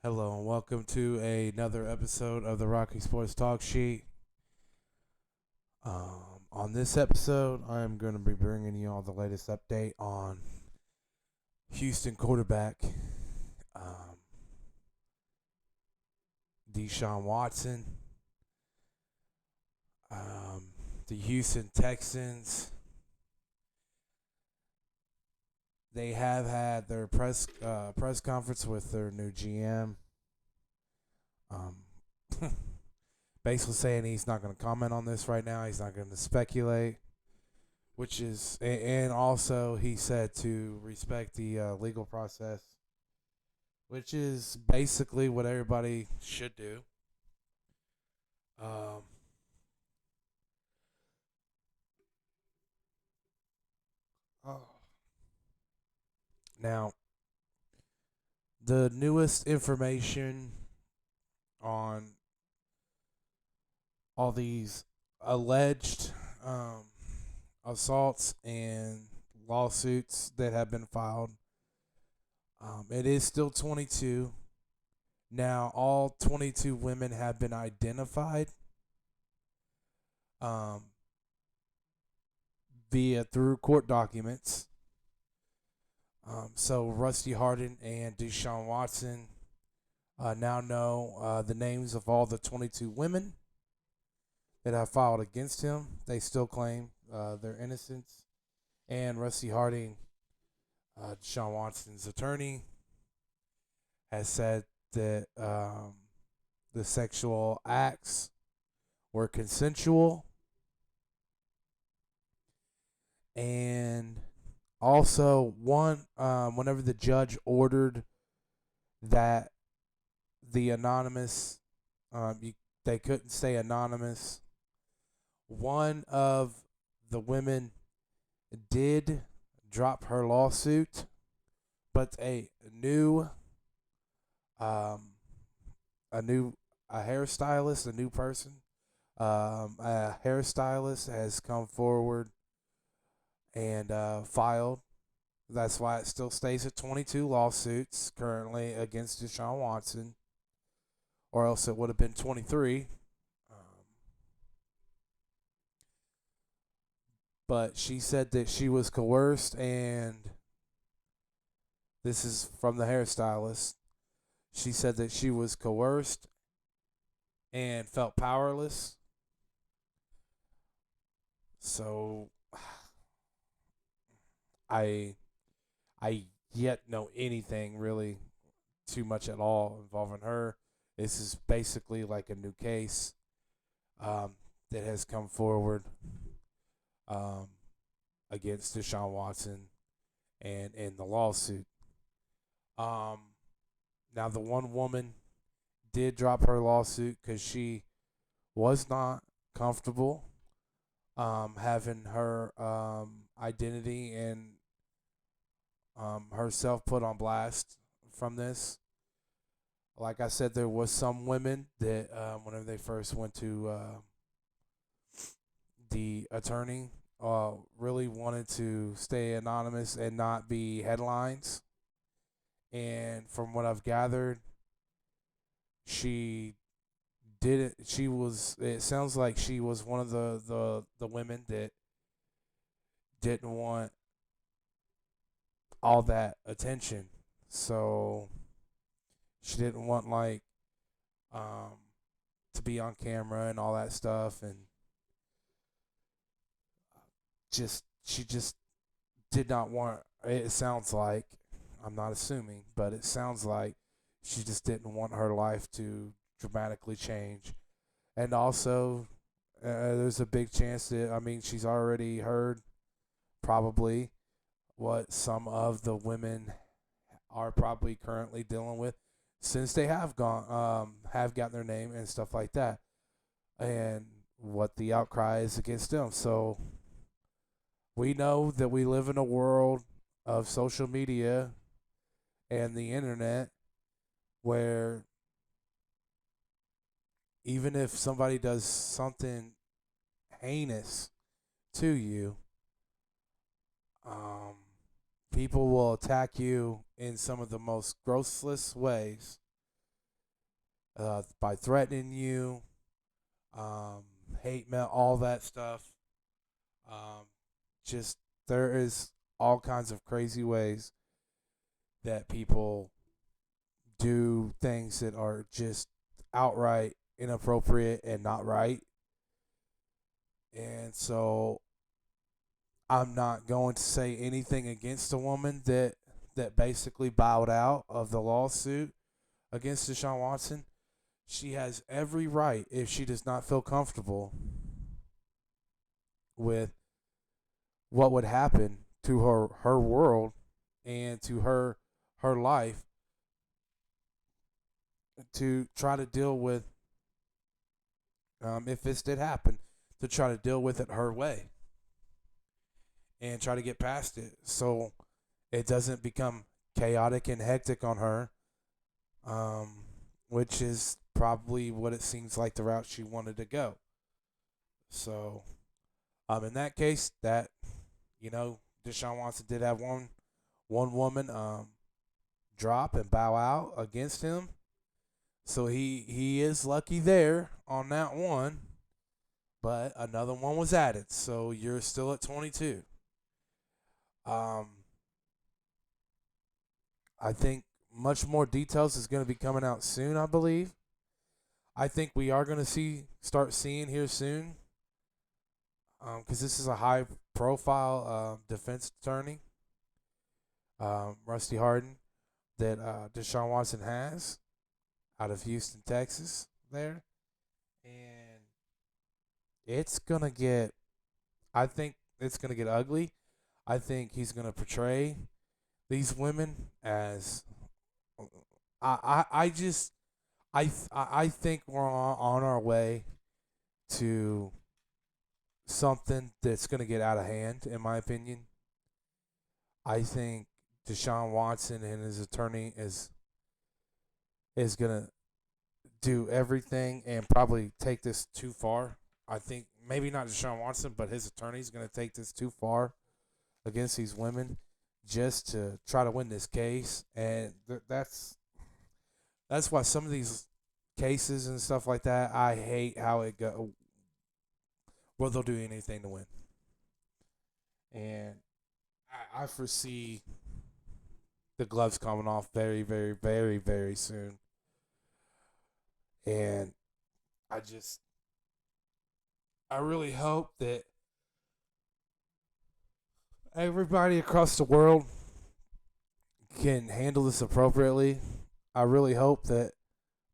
Hello and welcome to another episode of the Rocky Sports Talk Sheet. On this episode, I'm going to be bringing you all the latest update on Houston quarterback um, Deshaun Watson, um, the Houston Texans. They have had their press conference with their new GM. Um, basically saying he's not going to comment on this right now. He's not going to speculate, which is, and also he said to respect the legal process, which is basically what everybody should do. Um, oh. Now, the newest information on all these alleged um, assaults and lawsuits that have been filed. It is still 22. Now, all 22 women have been identified um, via through court documents. So Rusty Harden and Deshaun Watson now know the names of all the 22 women that have filed against him. They still claim their innocence. And Rusty Harding, Deshaun Watson's attorney, has said that the sexual acts were consensual. And also, whenever the judge ordered that the anonymous, they couldn't stay anonymous. One of the women did drop her lawsuit, but um, a new hairstylist, a new person, a hairstylist has come forward and filed. That's why it still stays at 22 lawsuits currently against Deshaun Watson, or else it would have been 23. But she said that she was coerced, and this is from the hairstylist. She said that she was coerced and felt powerless. So I I yet know anything really too much at all involving her. This is basically like a new case um, that has come forward um, against Deshaun Watson and in the lawsuit. Um, Now, the one woman did drop her lawsuit because she was not comfortable having her identity and herself put on blast from this. Like I said, there was some women that whenever they first went to the attorney, really wanted to stay anonymous and not be headlines. And from what I've gathered, she did it. She was. It sounds like she was one of the women that didn't want all that attention. So she didn't want like um to be on camera and all that stuff, and she just did not want. It sounds like, I'm not assuming, but it sounds like she just didn't want her life to dramatically change. And also, there's a big chance that, I mean, she's already heard probably what some of the women are probably currently dealing with, since they have gotten their name and stuff like that, and what the outcry is against them. So we know that we live in a world of social media and the internet where even if somebody does something heinous to you, um, people will attack you in some of the most grossless ways. by threatening you, um, hate mail, all that stuff. Um, just there is all kinds of crazy ways that people do things that are just outright inappropriate and not right. And so I'm not going to say anything against a woman that basically bowed out of the lawsuit against Deshaun Watson. She has every right, if she does not feel comfortable with what would happen to her world and to her life, to try to deal with, if this did happen, to try to deal with it her way and try to get past it so it doesn't become chaotic and hectic on her, um, which is probably what it seems like the route she wanted to go. So, in that case, that, Deshaun Watson did have one woman drop and bow out against him, so he is lucky there on that one. But another one was added, so you're still at 22. Um, I think much more details is going to be coming out soon, I believe. I think we are going to start seeing here soon, because this is a high profile defense attorney, Rusty Harden, that Deshaun Watson has out of Houston, Texas, there. And it's going to get, I think it's going to get ugly. I think he's going to portray these women as, I just, I think we're on our way to something that's going to get out of hand, in my opinion. I think Deshaun Watson and his attorney is going to do everything and probably take this too far. I think maybe not Deshaun Watson, but his attorney is going to take this too far against these women just to try to win this case, and that's why some of these cases and stuff like that, I hate how it go. Well, they'll do anything to win, and I foresee the gloves coming off very, very, very, very soon, and I just I really hope that everybody across the world can handle this appropriately. I really hope that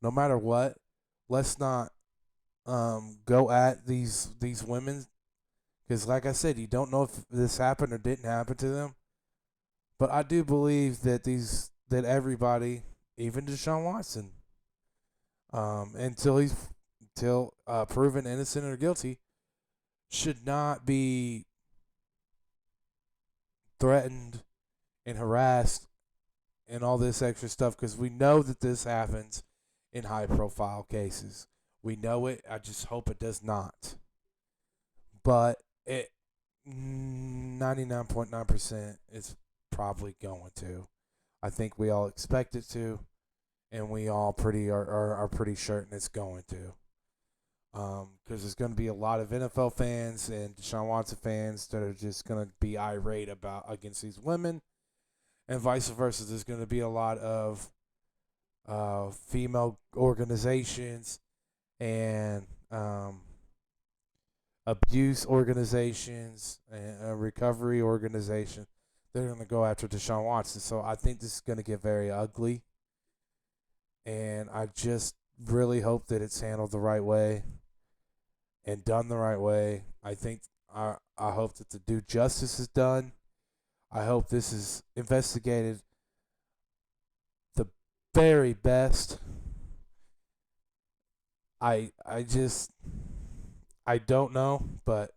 no matter what, let's not go at these women, because, like I said, you don't know if this happened or didn't happen to them. But I do believe that everybody, even Deshaun Watson, until proven innocent or guilty, should not be threatened and harassed and all this extra stuff, because we know that this happens in high profile cases. We know it. I just hope it does not. But it 99.9% is probably going to. I think we all expect it to, and we all are pretty certain it's going to. Because there's going to be a lot of NFL fans and Deshaun Watson fans that are just going to be irate against these women, and vice versa. There's going to be a lot of female organizations and abuse organizations and recovery organizations. They're going to go after Deshaun Watson. So I think this is going to get very ugly, and I just really hope that it's handled the right way and done the right way. I hope that the due justice is done. I hope this is investigated the very best. I just I don't know, but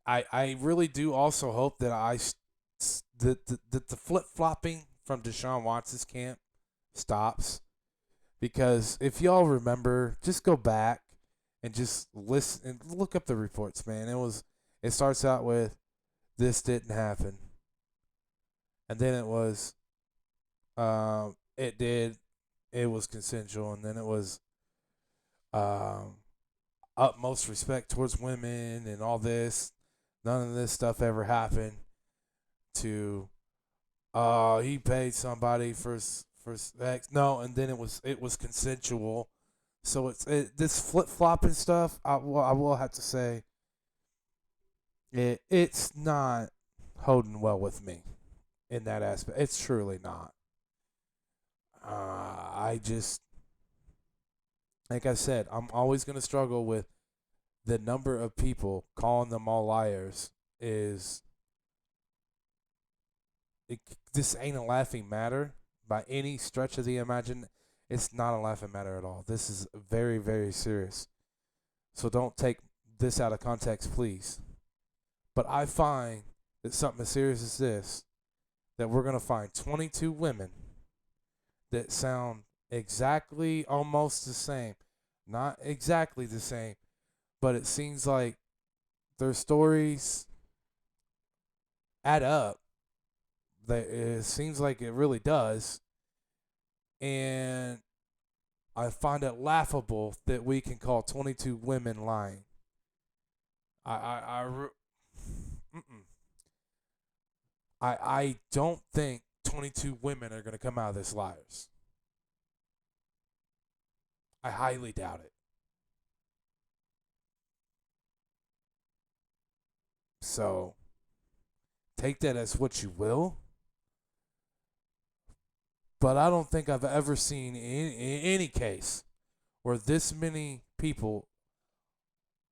I really do also hope that that the flip flopping from Deshaun Watson's camp stops, because if y'all remember, just go back and just listen and look up the reports, man. It starts out with, this didn't happen, and then it was, It did. It was consensual, and then it was um, utmost respect towards women and all this. None of this stuff ever happened. To he paid somebody for sex. No, and then it was consensual. So this flip flopping stuff. I will have to say it's not holding well with me in that aspect. It's truly not. I just like I said, I'm always gonna struggle with the number of people calling them all liars. Is it, this ain't a laughing matter by any stretch of the imagine. It's not a laughing matter at all. This is very, very serious. So don't take this out of context, please. But I find that something as serious as this, that we're going to find 22 women that sound exactly almost the same. Not exactly the same, but it seems like their stories add up. It seems like it really does. And I find it laughable that we can call 22 women lying. Mm-mm. I don't think 22 women are going to come out of this liars. I highly doubt it. So take that as what you will. But I don't think I've ever seen in any case where this many people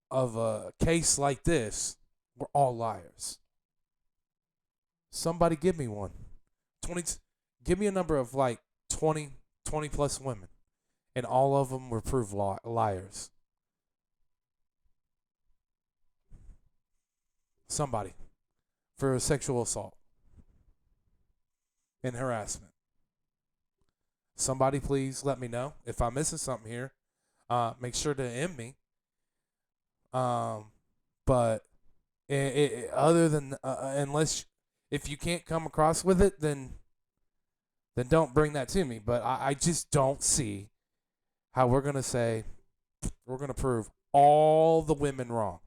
of a case like this were all liars. Somebody give me one. 20, give me a number of like 20 plus women. And all of them were proved liars. Somebody for sexual assault and harassment. Somebody please let me know if I'm missing something here. Make sure to end me. Um, but other than unless if you can't come across with it, then don't bring that to me. But I just don't see how we're gonna say we're gonna prove all the women wrong.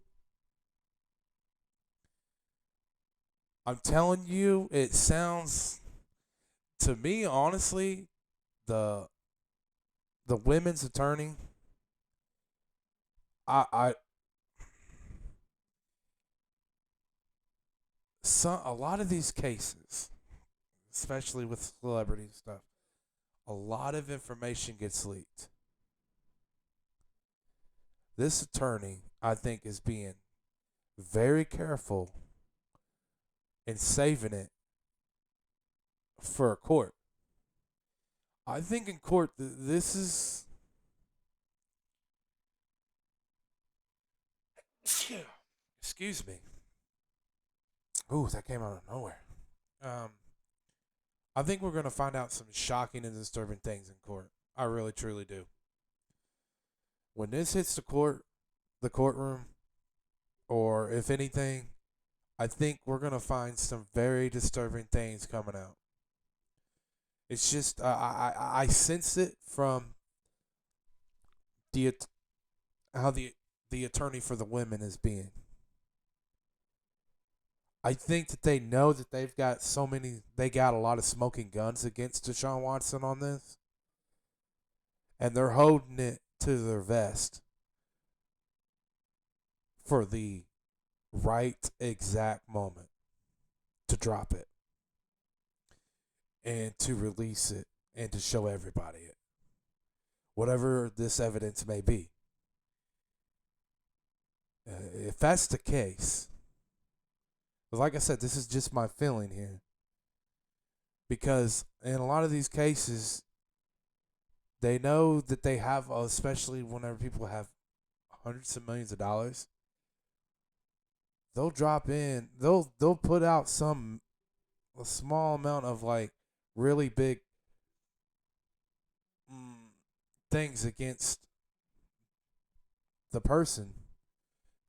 I'm telling you, it sounds to me honestly the the women's attorney. I some a lot of these cases, especially with celebrity stuff, a lot of information gets leaked. This attorney, I think, is being very careful in saving it for a court. I think in court, this is. Excuse me. Ooh, that came out of nowhere. Um, I think we're going to find out some shocking and disturbing things in court. I really, truly do. When this hits the courtroom, or if anything, I think we're going to find some very disturbing things coming out. It's just I sense it from the how the attorney for the women is being. I think that they know that they got a lot of smoking guns against Deshaun Watson on this, and they're holding it to their vest for the right exact moment to drop it and to release it and to show everybody it, whatever this evidence may be. If that's the case, but like I said, this is just my feeling here. Because in a lot of these cases, they know that they have, especially whenever people have hundreds of millions of dollars, they'll drop in, they'll put out a small amount of like really big things against the person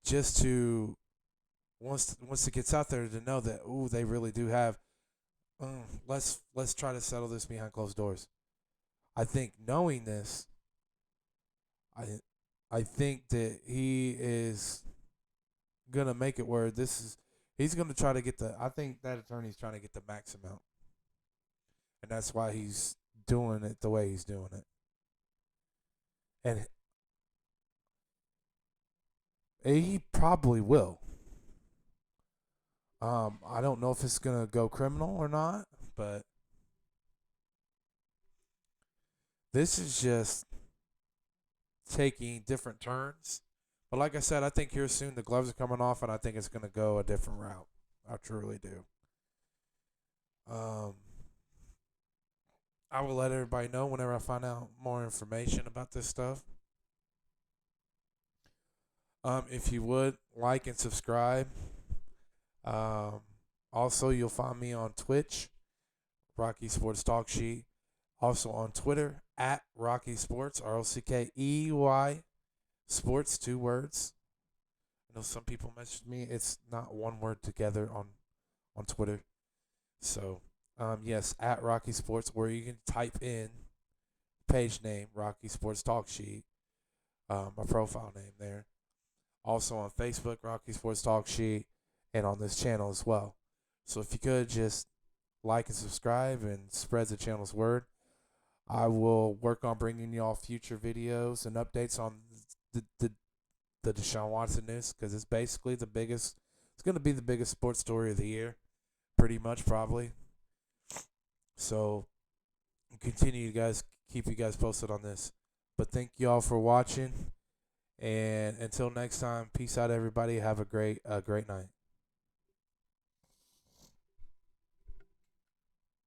just to once it gets out there to know that ooh they really do have let's try to settle this behind closed doors. I think knowing this, I I think that he is gonna make it where this is he's gonna try to get the I think that attorney's trying to get the max amount. And that's why he's doing it the way he's doing it. And he probably will. I don't know if it's gonna go criminal or not, but this is just taking different turns. But like I said, I think here soon the gloves are coming off, and I think it's gonna go a different route. I truly do. Um, I will let everybody know whenever I find out more information about this stuff. If you would like and subscribe. Um, Also, you'll find me on Twitch, Rocky Sports Talk Sheet. Also on Twitter at Rocky Sports, ROCKEY Sports, 2 words. I know some people messaged me. It's not one word together on Twitter. So, yes, at Rocky Sports, where you can type in page name Rocky Sports Talk Sheet, my profile name there. Also on Facebook, Rocky Sports Talk Sheet, and on this channel as well. So if you could just like and subscribe and spread the channel's word, I will work on bringing y'all future videos and updates on the the, the Deshaun Watson news because it's basically the biggest. It's going to be the biggest sports story of the year, pretty much probably. So continue, you guys, keep you guys posted on this. But thank y'all for watching, and until next time, peace out, everybody. Have a great night.